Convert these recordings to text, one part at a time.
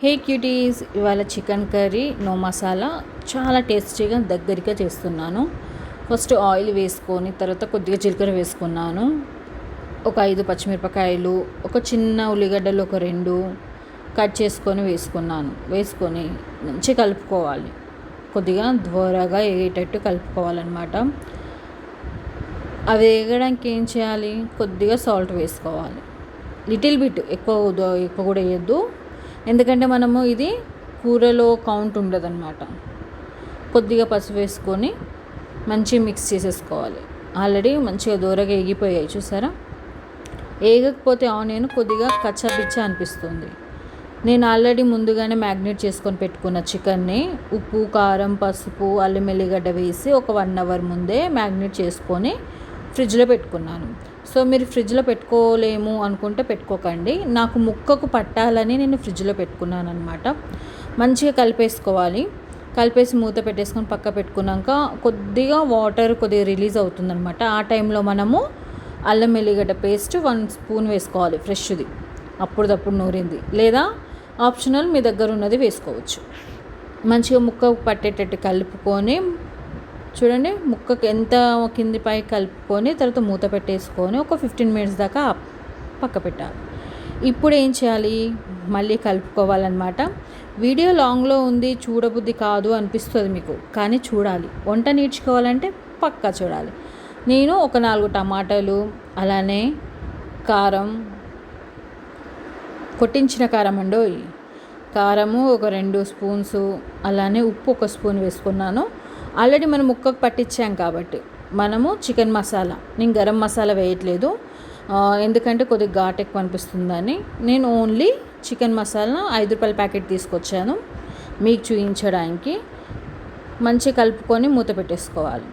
హే cuties, ఇవాళ chicken curry no masala చాలా టేస్టీగా దగ్గరగా చేస్తున్నాను. ఫస్ట్ ఆయిల్ వేసుకొని తర్వాత కొద్దిగా జీలకర్ర వేసుకున్నాను. ఒక 5 పచ్చిమిరపకాయలు, ఒక చిన్న ఉల్లిగడ్డలు ఒక 2 కట్ చేసుకొని వేసుకొని మంచిగా కలుపుకోవాలి. కొద్దిగా త్వరగా వేగేటట్టు కలుపుకోవాలన్నమాట. అవి వేగడానికి ఏం చేయాలి, కొద్దిగా సాల్ట్ వేసుకోవాలి. లిటిల్ బిట్, ఎక్కువ కూడా వేయద్దు, ఎందుకంటే మనము ఇది కూరలో కౌంట్ ఉండదన్నమాట. కొద్దిగా పసుపు వేసుకొని మంచిగా మిక్స్ చేసేసుకోవాలి. ఆల్రెడీ మంచిగా దూరగా ఎగిపోయాయి చూసారా. వేగకపోతే ఆనియన్ కొద్దిగా కచ్చాపిచ్చా అనిపిస్తుంది. నేను ఆల్రెడీ ముందుగానే మ్యాగ్నేట్ చేసుకొని పెట్టుకున్న చికెన్ని ఉప్పు, కారం, పసుపు, అల్లం వెల్లిగడ్డ వేసి ఒక 1 అవర్ ముందే మ్యాగ్నేట్ చేసుకొని ఫ్రిడ్జ్లో పెట్టుకున్నాను. సో మీరు ఫ్రిడ్జ్లో పెట్టుకోలేము అనుకుంటే పెట్టుకోకండి. నాకు ముక్కకు పట్టాలని నేను ఫ్రిడ్జ్లో పెట్టుకున్నాను అనమాట. మంచిగా కలిపేసుకోవాలి. కలిపేసి మూత పెట్టేసుకొని పక్క పెట్టుకున్నాక కొద్దిగా వాటర్ రిలీజ్ అవుతుందన్నమాట. ఆ టైంలో మనము అల్లం వెల్లిగడ్డ పేస్ట్ 1 స్పూన్ వేసుకోవాలి, ఫ్రెష్ది, అప్పుడప్పుడు నూరింది, లేదా ఆప్షనల్ మీ దగ్గర ఉన్నది వేసుకోవచ్చు. మంచిగా ముక్క పట్టేటట్టు కలుపుకొని చూడండి, ముక్కకి ఎంత కింది పై కలుపుకొని తర్వాత మూత పెట్టేసుకొని ఒక 15 మినిట్స్ దాకా పక్క పెట్టాలి. ఇప్పుడు ఏం చేయాలి, మళ్ళీ కలుపుకోవాలన్నమాట. వీడియో లాంగ్లో ఉంది, చూడబుద్ధి కాదు అనిపిస్తుంది మీకు, కానీ చూడాలి. వంట నేర్చుకోవాలంటే పక్కా చూడాలి. నేను ఒక 4 టమాటాలు, అలానే కారం, కొట్టించిన కారం అండి, కారము ఒక 2 స్పూన్స్, అలానే ఉప్పు 1 స్పూన్ వేసుకున్నాను. ఆల్రెడీ మనం ముక్కకు పట్టించాం కాబట్టి మనము చికెన్ మసాలా, నేను గరం మసాలా వేయట్లేదు, ఎందుకంటే కొద్దిగా ఘాట్ ఎక్కువ అనిపిస్తుందని. నేను ఓన్లీ చికెన్ మసాలా 5 రూపాయల ప్యాకెట్ తీసుకొచ్చాను మీకు చూపించడానికి. మంచిగా కలుపుకొని మూత పెట్టేసుకోవాలి.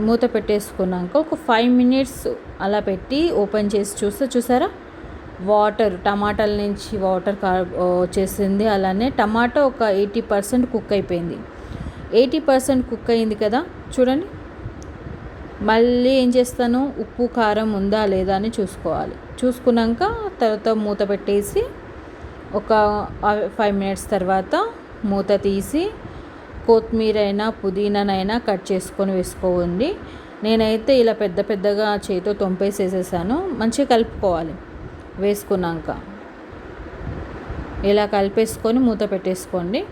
మూత పెట్టేసుకున్నాక ఒక 5 మినిట్స్ అలా పెట్టి ఓపెన్ చేసి చూసారా, వాటర్, టమాటాల నుంచి వాటర్ వచ్చేసింది. అలానే టమాటా ఒక 80% కుక్ అయిపోయింది. 80% కుక్ అయింది కదా, చూడండి. మళ్ళీ ఏం చేస్తాను, ఉప్పు కారం ఉందా లేదా అని చూసుకోవాలి. చూసుకున్నాక తర్వాత మూత పెట్టేసి ఒక 5 మినిట్స్ తర్వాత మూత తీసి కొత్తిమీర అయినా పుదీనానైనా కట్ చేసుకొని వేసుకోండి. నేనైతే ఇలా పెద్దగా చేతితో తొంపేసేసేసాను. మంచిగా కలుపుకోవాలి. వేసుకున్నాక ఇలా కలిపేసుకొని మూత పెట్టేసుకోండి.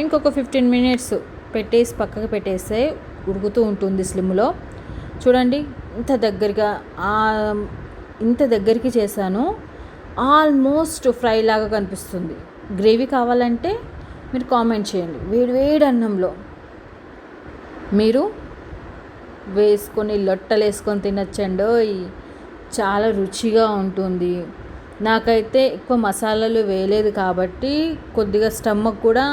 ఇంకొక 15 మినిట్స్ పెట్టేసి పక్కకు పెట్టేస్తే ఉడుకుతూ ఉంటుంది స్లిమ్లో. చూడండి, ఇంత దగ్గరికి చేశాను. ఆల్మోస్ట్ ఫ్రై లాగా కనిపిస్తుంది. గ్రేవీ కావాలంటే మీరు కామెంట్ చేయండి. వేడి అన్నంలో మీరు వేసుకొని లొట్టలు వేసుకొని తినచ్చండి. చాలా రుచిగా ఉంటుంది. నాకైతే ఎక్కువ మసాలాలు వేయలేదు కాబట్టి కొద్దిగా స్టమక్ కూడా